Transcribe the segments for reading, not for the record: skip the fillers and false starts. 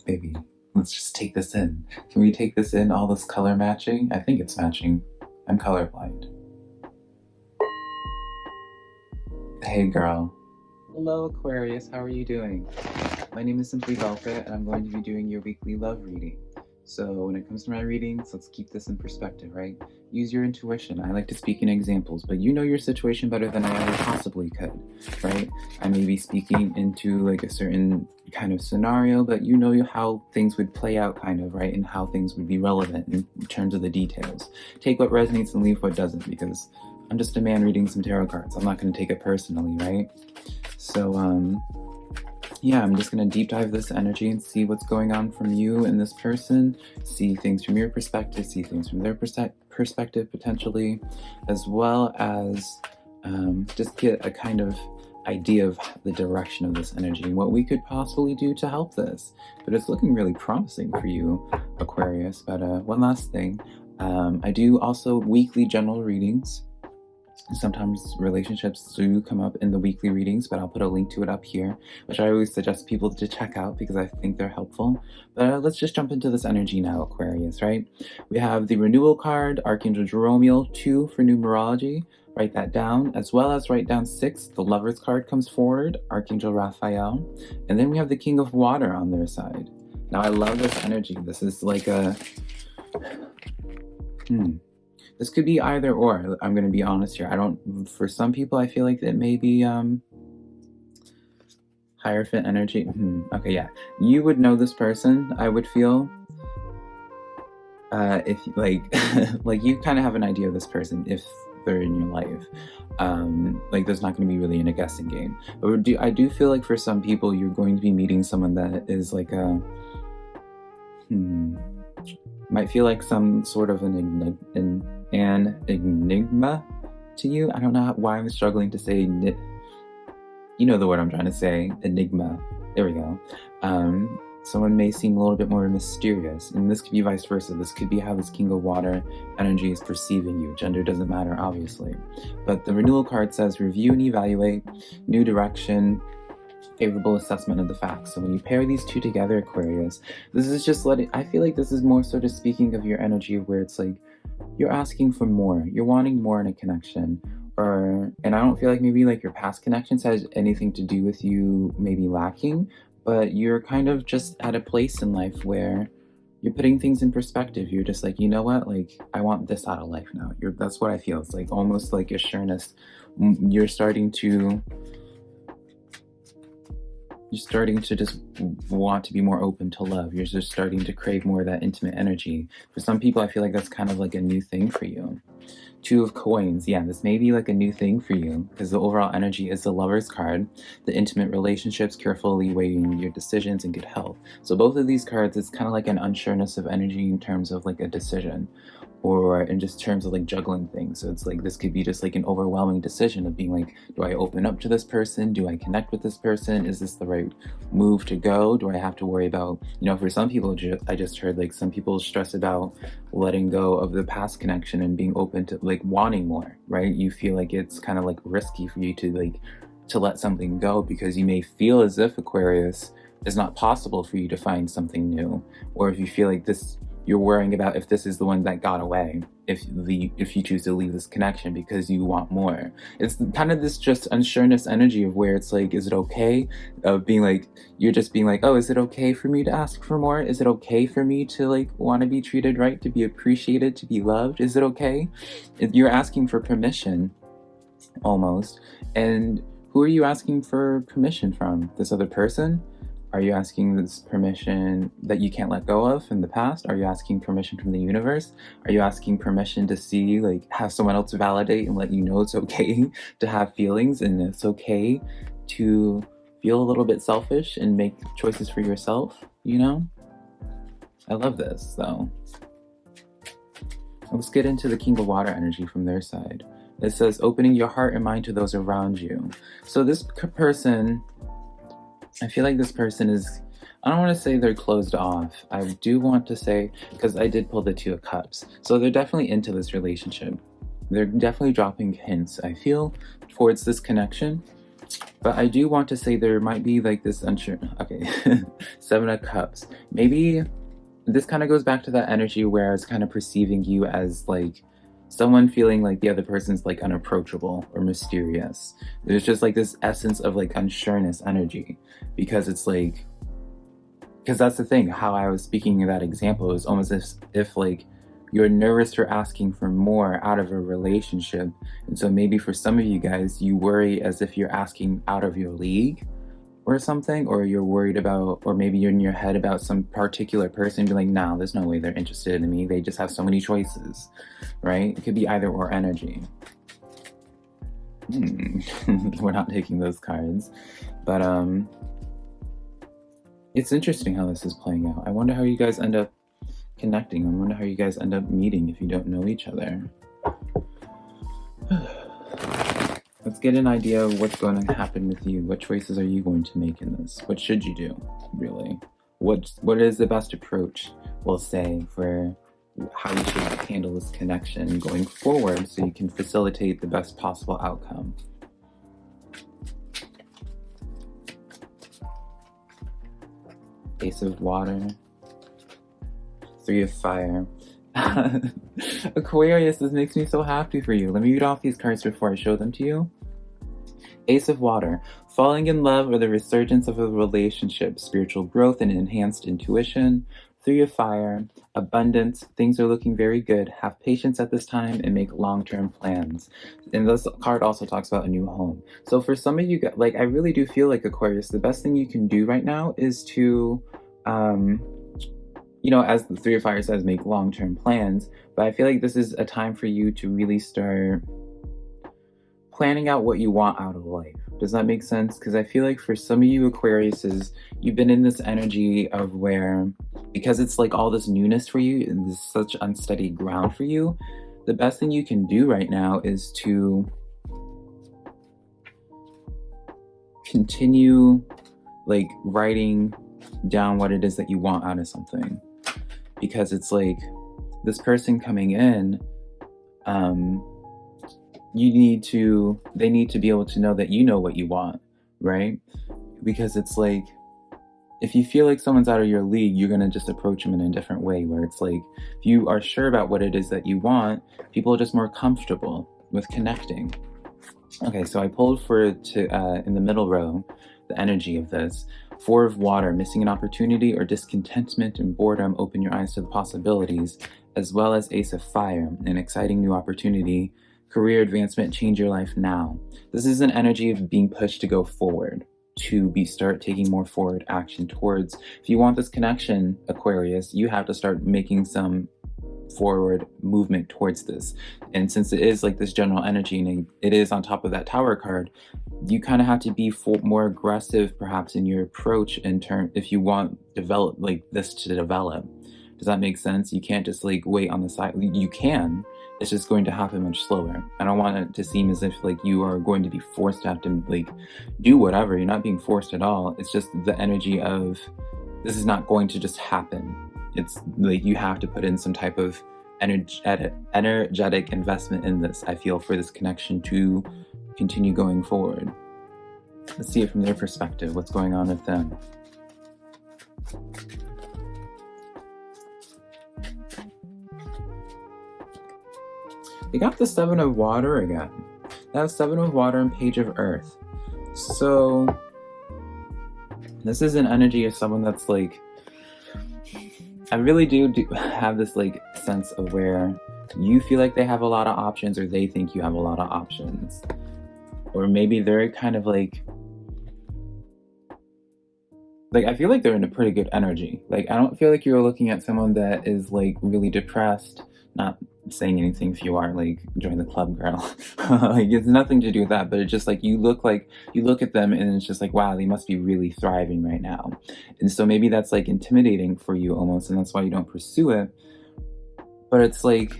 Baby, let's just take this in. Can we take this in, all this color matching? I think it's matching. I'm colorblind. Hey girl. Hello Aquarius, how are you doing? My name is SimplyVelca and I'm going to be doing your weekly love reading. So when it comes to my readings, let's keep this in perspective, right? Use your intuition. I like to speak in examples, but you know your situation better than I ever possibly could, right? I may be speaking into like a certain kind of scenario, but you know how things would play out kind of, right? And how things would be relevant in terms of the details. Take what resonates and leave what doesn't, because I'm just a man reading some tarot cards. I'm not going to take it personally, right? So, yeah, I'm just going to deep dive this energy and see what's going on from you and this person, see things from your perspective, see things from their perspective potentially, as well as just get a kind of idea of the direction of this energy and what we could possibly do to help this. But it's looking really promising for you, Aquarius. But one last thing, I do also weekly general readings. Sometimes relationships do come up in the weekly readings, but I'll put a link to it up here, which I always suggest people to check out because I think they're helpful. But let's just jump into this energy now, Aquarius, right? We have the renewal card, Archangel Jerome, 2 for numerology. Write that down, as well as write down 6. The Lover's card comes forward, Archangel Raphael. And then we have the King of Water on their side. Now I love this energy. This is like a... This could be either or. I'm going to be honest here. For some people, I feel like it may be Hierophant energy. Okay, yeah. You would know this person, I would feel. If like, like you kind of have an idea of this person if they're in your life. Like there's not going to be really in a guessing game. But I do feel like for some people, you're going to be meeting someone that is like a... might feel like some sort of an enigma to you. I don't know why I'm struggling to say you know the word I'm trying to say, enigma. There we go. Someone may seem a little bit more mysterious, and this could be vice versa. This could be how this King of Water energy is perceiving you. Gender doesn't matter, obviously. But the renewal card says review and evaluate, new direction, favorable assessment of the facts. So when you pair these two together, Aquarius, this is just I feel like this is more sort of speaking of your energy where it's like you're asking for more, you're wanting more in a connection, and I don't feel like maybe like your past connections has anything to do with you maybe lacking, but you're kind of just at a place in life where you're putting things in perspective. You're just like, you know what, like I want this out of life now. That's what I feel. It's like almost like your sureness. You're starting to just want to be more open to love. You're just starting to crave more of that intimate energy. For some people, I feel like that's kind of like a new thing for you. 2 of Coins. Yeah, this may be like a new thing for you because the overall energy is the Lover's card, the intimate relationships, carefully weighing your decisions, and good health. So both of these cards, it's kind of like an unsureness of energy in terms of like a decision, or in just terms of like juggling things. So it's like this could be just like an overwhelming decision of being like, do I open up to this person? Do I connect with this person? Is this the right move to go? Do I have to worry about, you know, for some people, I just heard like some people stress about letting go of the past connection and being open to like wanting more, right? You feel like it's kind of like risky for you to let something go because you may feel as if, Aquarius, it's not possible for you to find something new, or if you feel like you're worrying about if this is the one that got away, if you choose to leave this connection because you want more. It's kind of this just unsureness energy of where it's like, is it okay? Of being like, you're just being like, oh, is it okay for me to ask for more? Is it okay for me to like want to be treated right, to be appreciated, to be loved? Is it okay? You're asking for permission, almost. And who are you asking for permission from? This other person? Are you asking this permission that you can't let go of in the past? Are you asking permission from the universe? Are you asking permission to see, like, have someone else validate and let you know it's okay to have feelings and it's okay to feel a little bit selfish and make choices for yourself, you know? I love this, so. Let's get into the King of Water energy from their side. It says, opening your heart and mind to those around you. So this person, I feel like this person is, I don't want to say they're closed off. I do want to say, because I did pull the 2 of Cups. So they're definitely into this relationship. They're definitely dropping hints, I feel, towards this connection. But I do want to say there might be like this unsure. Okay, Seven of Cups. Maybe this kind of goes back to that energy where I was kind of perceiving you as like someone feeling like the other person's like unapproachable or mysterious. There's just like this essence of like unsureness energy, because it's like, because that's the thing, how I was speaking of that example is almost if like you're nervous for asking for more out of a relationship. And so maybe for some of you guys, you worry as if you're asking out of your league or something, or you're worried about, or maybe you're in your head about some particular person, be like, nah, there's no way they're interested in me. They just have so many choices, right? It could be either or energy. We're not taking those cards, but it's interesting how this is playing out. I wonder how you guys end up connecting. I wonder how you guys end up meeting if you don't know each other. Let's get an idea of what's going to happen with you. What choices are you going to make in this? What should you do, really? What is the best approach, we'll say, for how you should handle this connection going forward so you can facilitate the best possible outcome? Ace of Water. Three of Fire. Aquarius, this makes me so happy for you. Let me read off these cards before I show them to you. Ace of Water. Falling in love or the resurgence of a relationship, spiritual growth and enhanced intuition. Three of Fire. Abundance. Things are looking very good. Have patience at this time and make long-term plans. And this card also talks about a new home. So for some of you, like, I really do feel like, Aquarius, the best thing you can do right now is to, you know, as the Three of Fire says, make long-term plans. But I feel like this is a time for you to really start planning out what you want out of life. Does that make sense? Because I feel like for some of you Aquariuses, you've been in this energy of where, because it's like all this newness for you and this such unsteady ground for you, the best thing you can do right now is to continue like writing down what it is that you want out of something. Because it's like this person coming in, they need to be able to know that you know what you want, right? Because it's like, if you feel like someone's out of your league, you're gonna just approach them in a different way, where it's like, if you are sure about what it is that you want, people are just more comfortable with connecting. Okay, so I pulled in the middle row, the energy of this. Four of Water, missing an opportunity or discontentment and boredom, open your eyes to the possibilities, as well as Ace of Fire, an exciting new opportunity, career advancement, change your life now. This is an energy of being pushed to go forward, to start taking more forward action towards. If you want this connection, Aquarius, you have to start making some forward movement towards this. And since it is like this general energy and it is on top of that Tower card, you kind of have to be more aggressive perhaps in your approach in turn if you want this to develop. Does that make sense? You can't just like wait on the side. You can, it's just going to happen much slower. I don't want it to seem as if like you are going to be forced to have to like do whatever. You're not being forced at all. It's just the energy of this is not going to just happen. It's like you have to put in some type of energetic investment in this, I feel, for this connection to continue going forward. Let's see it from their perspective. What's going on with them? They got the Seven of Water again. That's Seven of Water and Page of Earth. So this is an energy of someone that's like, I really do have this like sense of where you feel like they have a lot of options, or they think you have a lot of options. Or maybe they're kind of like I feel like they're in a pretty good energy. Like, I don't feel like you're looking at someone that is like really depressed. Not saying anything if you are, like, join the club, girl. Like, it's nothing to do with that, but it's just like you look at them and it's just like, wow, they must be really thriving right now. And so maybe that's like intimidating for you almost, and that's why you don't pursue it. But it's like,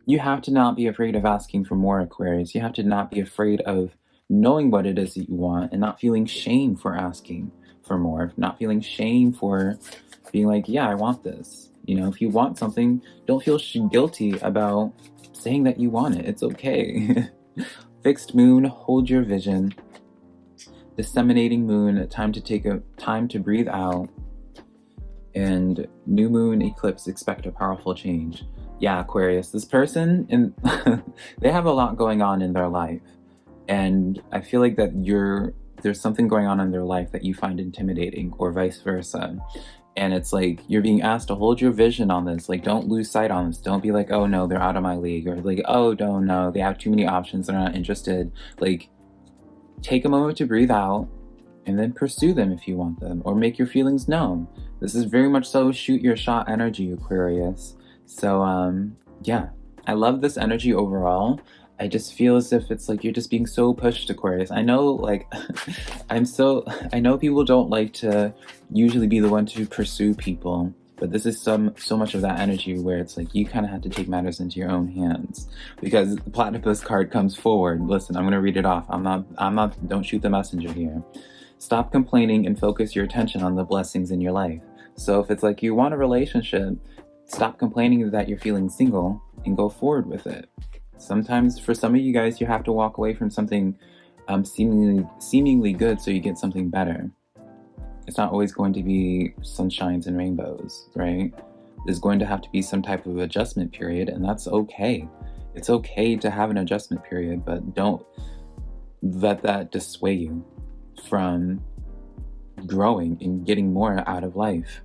you have to not be afraid of asking for more, Aquarius. You have to not be afraid of knowing what it is that you want and not feeling shame for asking for more, not feeling shame for being like, yeah, I want this. You know, if you want something, don't feel guilty about saying that you want it. It's okay. Fixed moon, hold your vision. disseminating moon, time to breathe out, and new moon eclipse, expect a powerful change. Yeah, Aquarius, this person, and they have a lot going on in their life. And I feel like that there's something going on in their life that you find intimidating, or vice versa. And it's like, you're being asked to hold your vision on this. Like, don't lose sight on this. Don't be like, oh no, they're out of my league. Or like, oh, don't know, they have too many options, they're not interested. Like, take a moment to breathe out and then pursue them if you want them, or make your feelings known. This is very much so shoot your shot energy, Aquarius. So yeah, I love this energy overall. I just feel as if it's like you're just being so pushed, Aquarius. I know, like, I know people don't like to usually be the one to pursue people, but this is so much of that energy where it's like you kind of have to take matters into your own hands, because the platypus card comes forward. Listen, I'm going to read it off. Don't shoot the messenger here. Stop complaining and focus your attention on the blessings in your life. So if it's like you want a relationship, stop complaining that you're feeling single and go forward with it. Sometimes for some of you guys, you have to walk away from something seemingly good so you get something better. It's not always going to be sunshines and rainbows, right? There's going to have to be some type of adjustment period, and that's okay. It's okay to have an adjustment period, but don't let that dissuade you from growing and getting more out of life.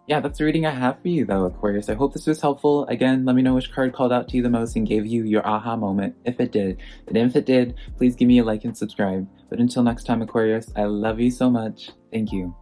Yeah, that's the reading I have for you though, Aquarius. I hope this was helpful. Again, let me know which card called out to you the most and gave you your aha moment, if it did. And if it did, please give me a like and subscribe. But until next time, Aquarius, I love you so much. Thank you.